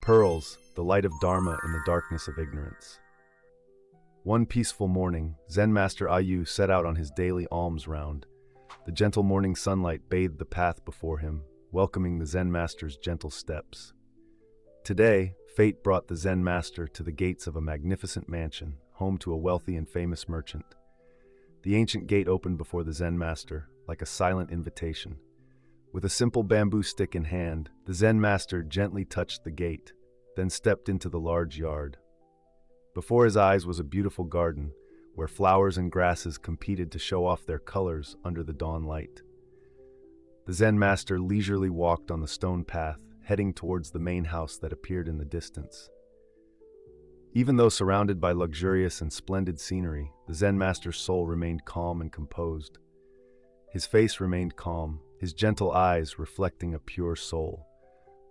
Pearls, the light of Dharma in the darkness of ignorance. One peaceful morning, Zen Master Ayu set out on his daily alms round. The gentle morning sunlight bathed the path before him, welcoming the Zen Master's gentle steps. Today, fate brought the Zen Master to the gates of a magnificent mansion, home to a wealthy and famous merchant. The ancient gate opened before the Zen Master, like a silent invitation. With a simple bamboo stick in hand, the Zen Master gently touched the gate, then stepped into the large yard. Before his eyes was a beautiful garden, where flowers and grasses competed to show off their colors under the dawn light. The Zen Master leisurely walked on the stone path, heading towards the main house that appeared in the distance. Even though surrounded by luxurious and splendid scenery, the Zen Master's soul remained calm and composed. His face remained calm, his gentle eyes reflecting a pure soul.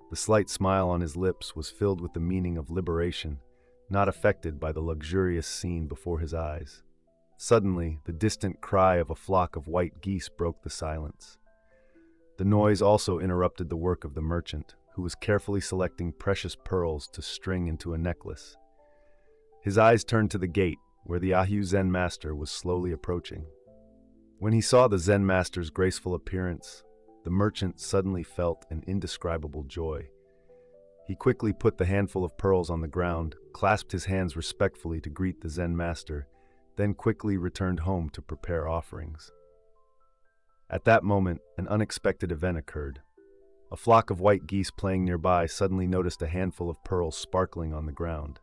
The slight smile on his lips was filled with the meaning of liberation, not affected by the luxurious scene before his eyes. Suddenly, the distant cry of a flock of white geese broke the silence. The noise also interrupted the work of the merchant, who was carefully selecting precious pearls to string into a necklace. His eyes turned to the gate, where the Ayu Zen Master was slowly approaching. When he saw the Zen Master's graceful appearance, the merchant suddenly felt an indescribable joy. He quickly put the handful of pearls on the ground, clasped his hands respectfully to greet the Zen Master, then quickly returned home to prepare offerings. At that moment, an unexpected event occurred. A flock of white geese playing nearby suddenly noticed a handful of pearls sparkling on the ground.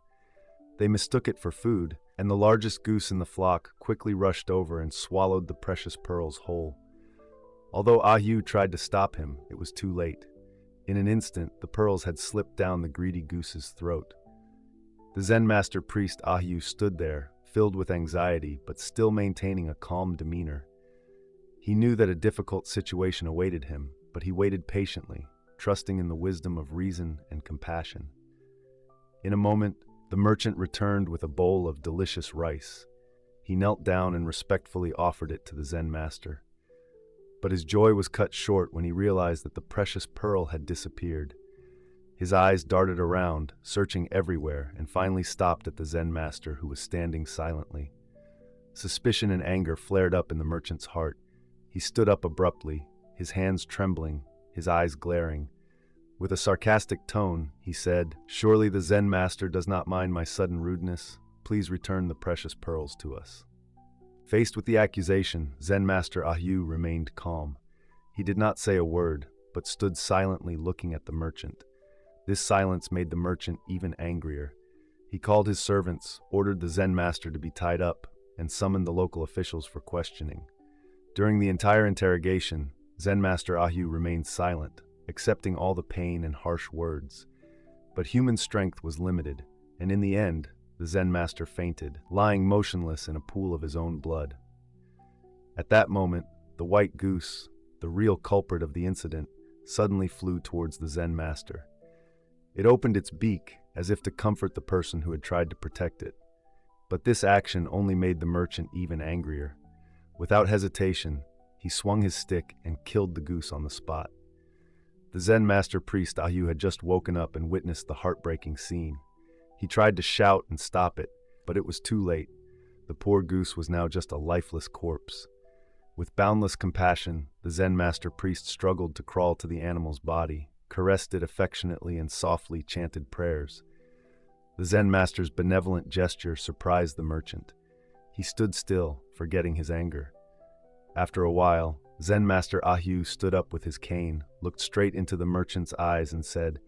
They mistook it for food, and the largest goose in the flock quickly rushed over and swallowed the precious pearls whole. Although Ayu tried to stop him, it was too late. In an instant, the pearls had slipped down the greedy goose's throat. The Zen Master priest Ayu stood there, filled with anxiety, but still maintaining a calm demeanor. He knew that a difficult situation awaited him, but he waited patiently, trusting in the wisdom of reason and compassion. In a moment, the merchant returned with a bowl of delicious rice. He knelt down and respectfully offered it to the Zen Master. But his joy was cut short when he realized that the precious pearl had disappeared. His eyes darted around, searching everywhere, and finally stopped at the Zen Master, who was standing silently. Suspicion and anger flared up in the merchant's heart. He stood up abruptly, his hands trembling, his eyes glaring. With a sarcastic tone, he said, "Surely the Zen Master does not mind my sudden rudeness. Please return the precious pearls to us." Faced with the accusation, Zen Master Ayu remained calm. He did not say a word, but stood silently looking at the merchant. This silence made the merchant even angrier. He called his servants, ordered the Zen Master to be tied up, and summoned the local officials for questioning. During the entire interrogation, Zen Master Ayu remained silent, accepting all the pain and harsh words. But human strength was limited, and in the end, the Zen Master fainted, lying motionless in a pool of his own blood. At that moment, the white goose, the real culprit of the incident, suddenly flew towards the Zen Master. It opened its beak as if to comfort the person who had tried to protect it. But this action only made the merchant even angrier. Without hesitation, he swung his stick and killed the goose on the spot. The Zen Master priest Ayu had just woken up and witnessed the heartbreaking scene. He tried to shout and stop it, but it was too late. The poor goose was now just a lifeless corpse. With boundless compassion, the Zen Master priest struggled to crawl to the animal's body, caressed it affectionately, and softly chanted prayers. The Zen Master's benevolent gesture surprised the merchant. He stood still, forgetting his anger. After a while, Zen Master Ayu stood up with his cane, looked straight into the merchant's eyes, and said,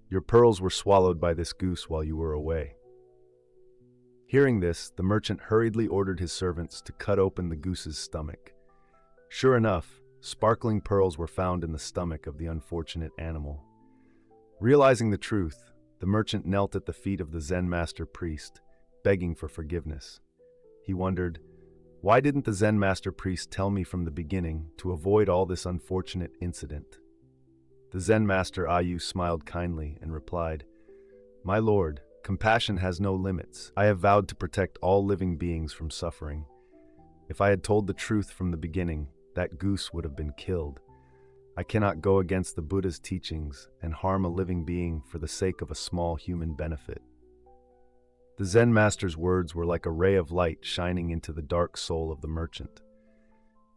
"Your pearls were swallowed by this goose while you were away." Hearing this, the merchant hurriedly ordered his servants to cut open the goose's stomach. Sure enough, sparkling pearls were found in the stomach of the unfortunate animal. Realizing the truth, the merchant knelt at the feet of the Zen Master priest, begging for forgiveness. He wondered, why didn't the Zen Master priest tell me from the beginning to avoid all this unfortunate incident? The Zen Master Ayu smiled kindly and replied, "My lord, compassion has no limits. I have vowed to protect all living beings from suffering. If I had told the truth from the beginning, that goose would have been killed. I cannot go against the Buddha's teachings and harm a living being for the sake of a small human benefit. The Zen master's words were like a ray of light shining into the dark soul of the merchant.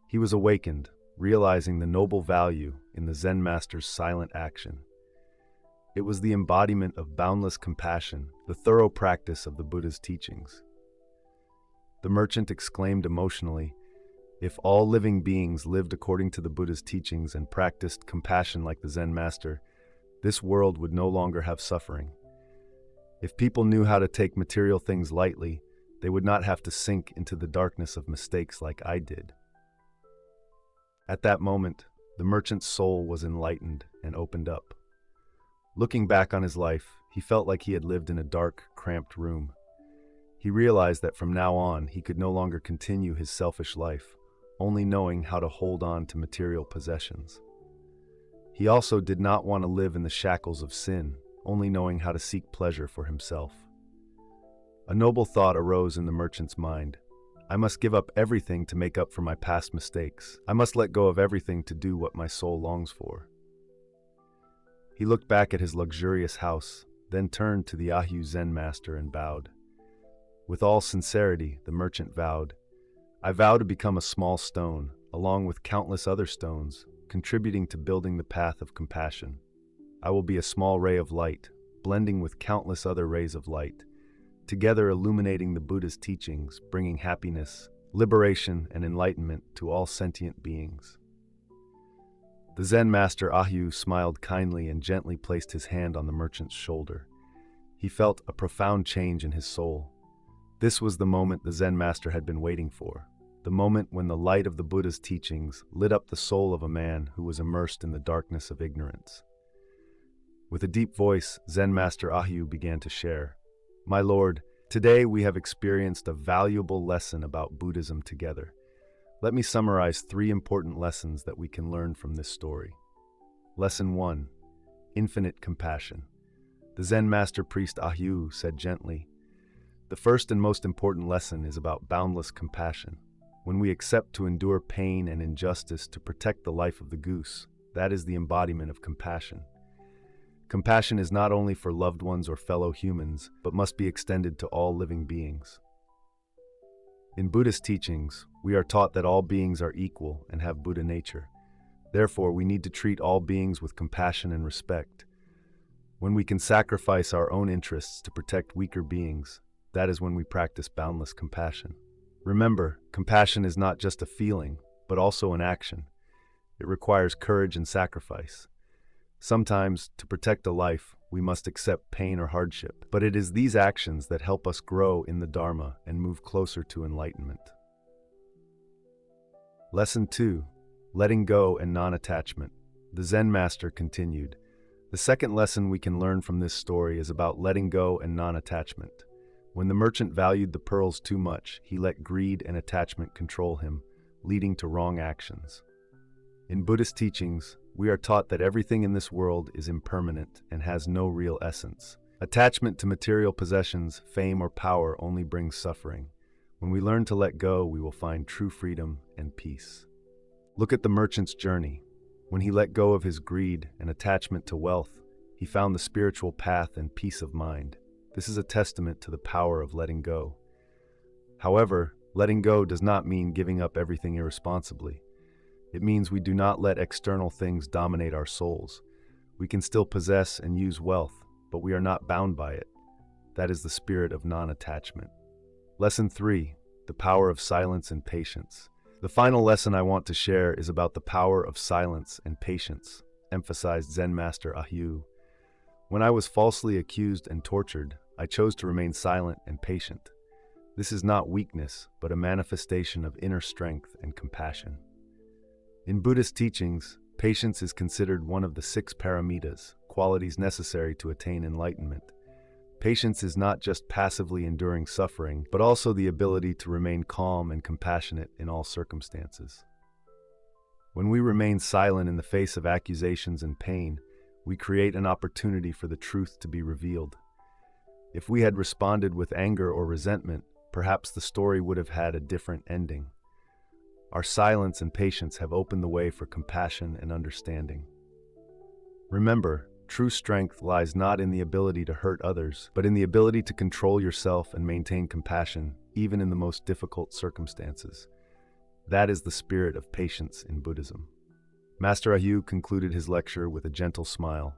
He was awakened, realizing the noble value in the Zen master's silent action. It was the embodiment of boundless compassion, the thorough practice of the Buddha's teachings. The merchant exclaimed emotionally, "If all living beings lived according to the Buddha's teachings and practiced compassion like the Zen master, this world would no longer have suffering. If people knew how to take material things lightly, they would not have to sink into the darkness of mistakes like I did." At that moment, the merchant's soul was enlightened and opened up. Looking back on his life, he felt like he had lived in a dark, cramped room. He realized that from now on, he could no longer continue his selfish life, only knowing how to hold on to material possessions. He also did not want to live in the shackles of sin, only knowing how to seek pleasure for himself. A noble thought arose in the merchant's mind. I must give up everything to make up for my past mistakes. I must let go of everything to do what my soul longs for. He looked back at his luxurious house, then turned to the Ahyu Zen master and bowed. With all sincerity, the merchant vowed, "I vow to become a small stone, along with countless other stones, contributing to building the path of compassion. I will be a small ray of light, blending with countless other rays of light, together illuminating the Buddha's teachings, bringing happiness, liberation, and enlightenment to all sentient beings." The Zen master Ahyu smiled kindly and gently placed his hand on the merchant's shoulder. He felt a profound change in his soul. This was the moment the Zen master had been waiting for, the moment when the light of the Buddha's teachings lit up the soul of a man who was immersed in the darkness of ignorance. With a deep voice, Zen master Ahyu began to share, "My Lord, today we have experienced a valuable lesson about Buddhism together. Let me summarize 3 important lessons that we can learn from this story. Lesson 1. Infinite compassion. The Zen master priest Ahyu said gently, "The first and most important lesson is about boundless compassion. When we accept to endure pain and injustice to protect the life of the goose, that is the embodiment of compassion. Compassion is not only for loved ones or fellow humans, but must be extended to all living beings." In Buddhist teachings, we are taught that all beings are equal and have Buddha nature. Therefore, we need to treat all beings with compassion and respect. When we can sacrifice our own interests to protect weaker beings, that is when we practice boundless compassion. Remember, compassion is not just a feeling, but also an action. It requires courage and sacrifice. Sometimes, to protect a life, we must accept pain or hardship, but it is these actions that help us grow in the Dharma and move closer to enlightenment. Lesson 2. Letting go and non-attachment. The Zen master continued, "The second lesson we can learn from this story is about letting go and non-attachment. When the merchant valued the pearls too much, he let greed and attachment control him, leading to wrong actions. In Buddhist teachings, we are taught that everything in this world is impermanent and has no real essence. Attachment to material possessions, fame, or power only brings suffering. When we learn to let go, we will find true freedom and peace. Look at the merchant's journey. When he let go of his greed and attachment to wealth, he found the spiritual path and peace of mind. This is a testament to the power of letting go. However, letting go does not mean giving up everything irresponsibly. It means we do not let external things dominate our souls. We can still possess and use wealth, but we are not bound by it. That is the spirit of non-attachment. Lesson 3. The power of silence and patience. The final lesson I want to share is about the power of silence and patience, emphasized Zen Master Ahyu. When I was falsely accused and tortured, I chose to remain silent and patient. This is not weakness, but a manifestation of inner strength and compassion. In Buddhist teachings, patience is considered one of the 6 paramitas, qualities necessary to attain enlightenment. Patience is not just passively enduring suffering, but also the ability to remain calm and compassionate in all circumstances. When we remain silent in the face of accusations and pain, we create an opportunity for the truth to be revealed. If we had responded with anger or resentment, perhaps the story would have had a different ending. Our silence and patience have opened the way for compassion and understanding. Remember, true strength lies not in the ability to hurt others, but in the ability to control yourself and maintain compassion, even in the most difficult circumstances. That is the spirit of patience in Buddhism. Master Ahyu concluded his lecture with a gentle smile.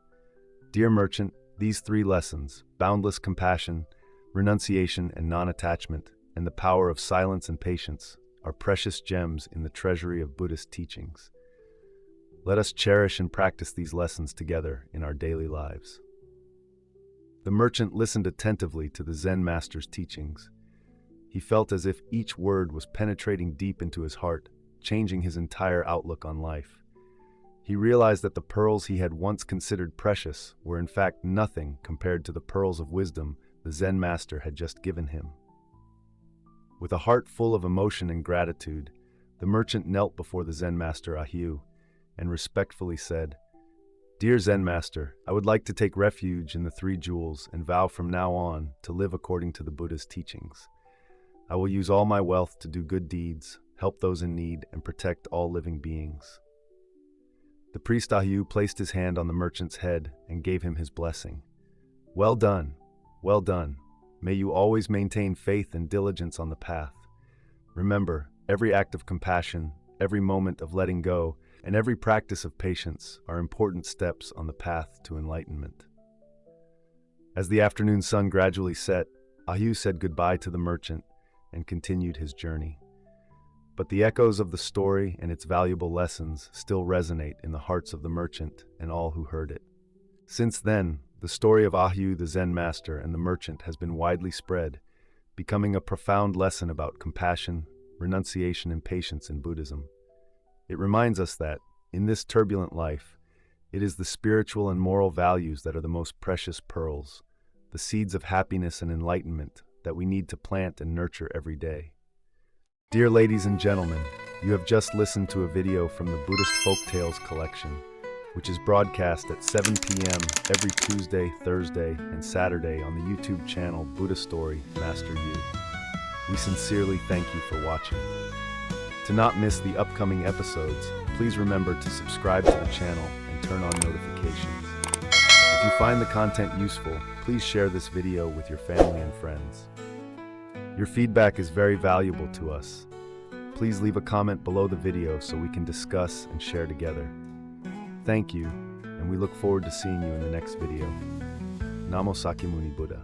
Dear merchant, these 3 lessons, boundless compassion, renunciation and non-attachment, and the power of silence and patience, are precious gems in the treasury of Buddhist teachings. Let us cherish and practice these lessons together in our daily lives. The merchant listened attentively to the Zen master's teachings. He felt as if each word was penetrating deep into his heart, changing his entire outlook on life. He realized that the pearls he had once considered precious were in fact nothing compared to the pearls of wisdom the Zen master had just given him. With a heart full of emotion and gratitude, the merchant knelt before the Zen master Ahyu and respectfully said, Dear Zen master, I would like to take refuge in the 3 jewels and vow from now on to live according to the Buddha's teachings. I will use all my wealth to do good deeds, help those in need, and protect all living beings. The priest Ahyu placed his hand on the merchant's head and gave him his blessing. Well done, well done. May you always maintain faith and diligence on the path. Remember, every act of compassion, every moment of letting go, and every practice of patience are important steps on the path to enlightenment. As the afternoon sun gradually set, Ahyu said goodbye to the merchant and continued his journey. But the echoes of the story and its valuable lessons still resonate in the hearts of the merchant and all who heard it. Since then, the story of Ahyu the Zen master and the merchant has been widely spread, becoming a profound lesson about compassion, renunciation, and patience in Buddhism. It reminds us that, in this turbulent life, it is the spiritual and moral values that are the most precious pearls, the seeds of happiness and enlightenment that we need to plant and nurture every day. Dear ladies and gentlemen, you have just listened to a video from the Buddhist Folktales collection, which is broadcast at 7 p.m. every Tuesday, Thursday, and Saturday on the YouTube channel Buddhist Story, Master Yu. We sincerely thank you for watching. To not miss the upcoming episodes, please remember to subscribe to the channel and turn on notifications. If you find the content useful, please share this video with your family and friends. Your feedback is very valuable to us. Please leave a comment below the video so we can discuss and share together. Thank you, and we look forward to seeing you in the next video. Namo Sakyamuni Buddha.